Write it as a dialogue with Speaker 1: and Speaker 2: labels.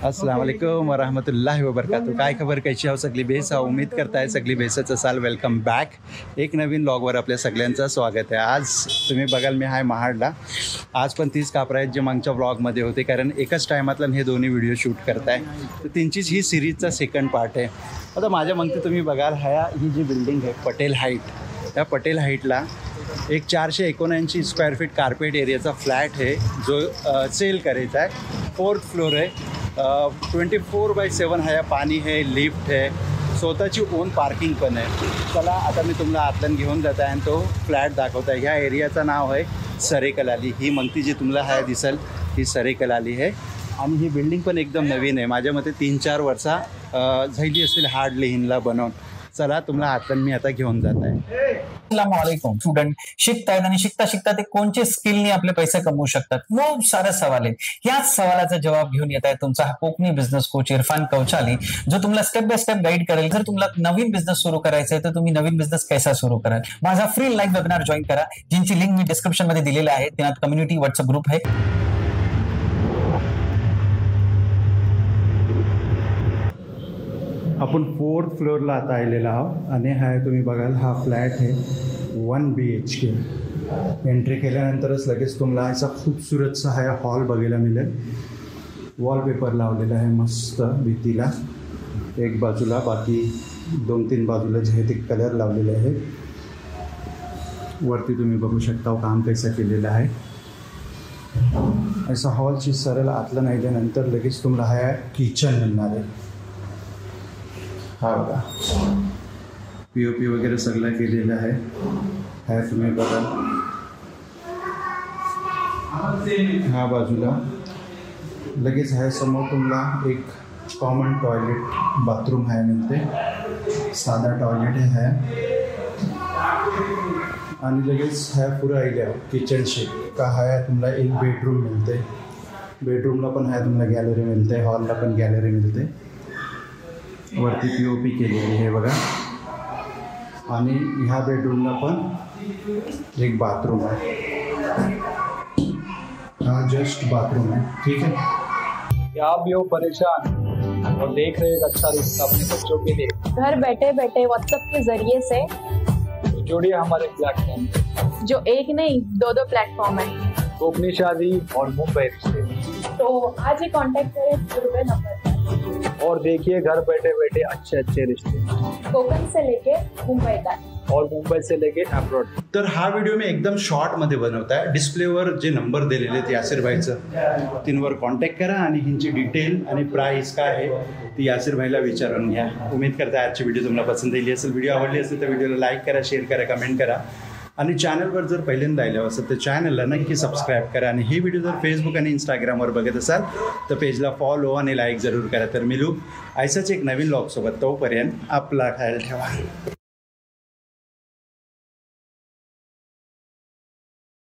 Speaker 1: अस्सलाम वालेकुम वरहमतुल्लाहि वबरकातुहू। काय खबर, कैशी आहो सगळी बेस? उम्मीद करताय सगळी बेसच असाल। Welcome back. एक नवीन व्लॉगवर आपल्या सगळ्यांचं स्वागत आहे। आज तुम्ही बघाल मी आहे महाडला। आज पण 30 कापरं आहेत जे मागच्या व्लॉगमध्ये होते, कारण एकाच टायमातला हे दोन्ही व्हिडिओ शूट करताय, तर त्यांचीच ही सिरीजचा सेकंड पार्ट आहे। आता माझ्या मागते तुम्ही बघाल ही जी बिल्डिंग आहे पटेल हाईट, त्या पटेल हाईटला एक 479 स्क्वेअर फीट कार्पेट एरियाचा फ्लॅट आहे जो सेल करायचा आहे। 4th फ्लोर आहे, 24/7 आहे, पाणी आहे, लिफ्ट आहे, स्वतःची ओन पार्किंग पण आहे। चला आता मी तुम्हाला आतून घेऊन जात आहे आणि तो फ्लॅट दाखवत आहे। ह्या एरियाचं नाव आहे सरे कलाली। ही मंगती जी तुम्हाला दिसेल ही सरे कलाली आहे आणि ही बिल्डिंग पण एकदम नवीन आहे। माझ्या मते 3-4 वर्षा झाली असतील हार्डली हिनला बनवून। चला तुम्हाला आतून मी आता घेऊन जात आहे।
Speaker 2: अस्सलामुअलैकुम। स्टुडंट शिकतायत आणि शिकता शिकता ते कोणचे स्किलनी आपले पैसे कमवू शकतात, खूप सारे सवाल आहेत। याच सवालाचा जवाब घेऊन येत आहे तुमचा हा कोकणी बिझनेस कोच इरफान कौचाली, जो तुम्हाला स्टेप बाय स्टेप गाईड करेल। जर तुम्हाला नवीन बिझनेस सुरू करायचा आहे तर तुम्ही नवीन बिझनेस कसा सुरू कराल। माझा फ्री लाईव्ह वेबिनार जॉईन करा, जिंची लिंक मी डिस्क्रिप्शन मध्ये दिलेली आहे। त्यात कम्युनिटी व्हॉट्सअप ग्रुप आहे।
Speaker 1: आपण 4th फ्लोअरला आता आलेला आहोत आणि हा तुम्ही बघाल हा फ्लॅट आहे 1 BHK। एंट्री केल्यानंतरच लगेच तुम्हाला असा खूपसूरतसा हा हॉल बघायला मिळेल। वॉलपेपर लावलेला आहे मस्त भिंतीला, एक बाजूला, बाकी 2-3 बाजूला जे आहे ते कलर लावलेले आहे। वरती तुम्ही बघू शकता काम कैसा केलेला आहे। असा हॉलची सरळ आतलं नेल्यानंतर लगेच तुम्हाला हा किचन मिळणार आहे। हा बघा POP वगैरे सगळं केलेलं आहे। हा तुम्ही बघा ह्या बाजूला लगेच आहे समोर तुम्हाला एक कॉमन टॉयलेट बाथरूम आहे मिळते, साधा टॉयलेट आहे आणि लगेच हा पुरा आयडिया किचन शेप का हा तुम्हाला एक बेडरूम मिळते। बेडरूमला पण हा तुम्हाला गॅलरी मिळते, हॉलला पण गॅलरी मिळते। वरती POP केलेली आहे बघा आणि ह्या बेडरूमला पण एक बाथरूम आहे। हा जस्ट बाथरूम है, ठीक है।
Speaker 3: आप भी हो परेशान और देख रहे एक अच्छा रिश्ता अपने बच्चों के लिए,
Speaker 4: घर बैठे बैठे व्हाट्सएप के जरिए से
Speaker 3: तो जुड़िए हमारे प्लेटफॉर्म
Speaker 4: जो एक नहीं 2 प्लेटफॉर्म है,
Speaker 3: कोकनी शादी और मुंबई रिश्ते।
Speaker 4: तो आज ही कांटेक्ट करें पूरे नंबर पर
Speaker 3: और देखिए घर बैठे बैठे अच्छे रिश्ते,
Speaker 4: कोकण से लेके मुंबई तक
Speaker 3: और मुंबई से लेके अब्रॉड।
Speaker 1: तर हा व्हिडिओ मी एकदम शॉर्टमध्ये बनवत आहे। डिस्प्लेवर जे नंबर दिलेले आहेत यासिर भाईचं, तीनवर कॉन्टॅक्ट करा आणि ह्यांची डिटेल आणि प्राईस काय आहे ती यासिर भाईला विचारून घ्या। उम्मीद करता आजची व्हिडिओ तुम्हाला पसंत येईल असेल। व्हिडिओ आवडली असेल तर व्हिडिओला लाईक करा, शेअर करा, कमेंट करा आणि चॅनलवर जर पहिल्यांदा आले असेल तर चॅनलला नक्की सबस्क्राईब करा आणि ही व्हिडिओ जर फेसबुक आणि इंस्टाग्रामवर बघत असाल तर पेजला फॉलो आणि लाईक जरूर करा। तर मिळू असाच एक नवीन व्लॉगसोबत, तोपर्यंत आपला ख्याल ठेवा।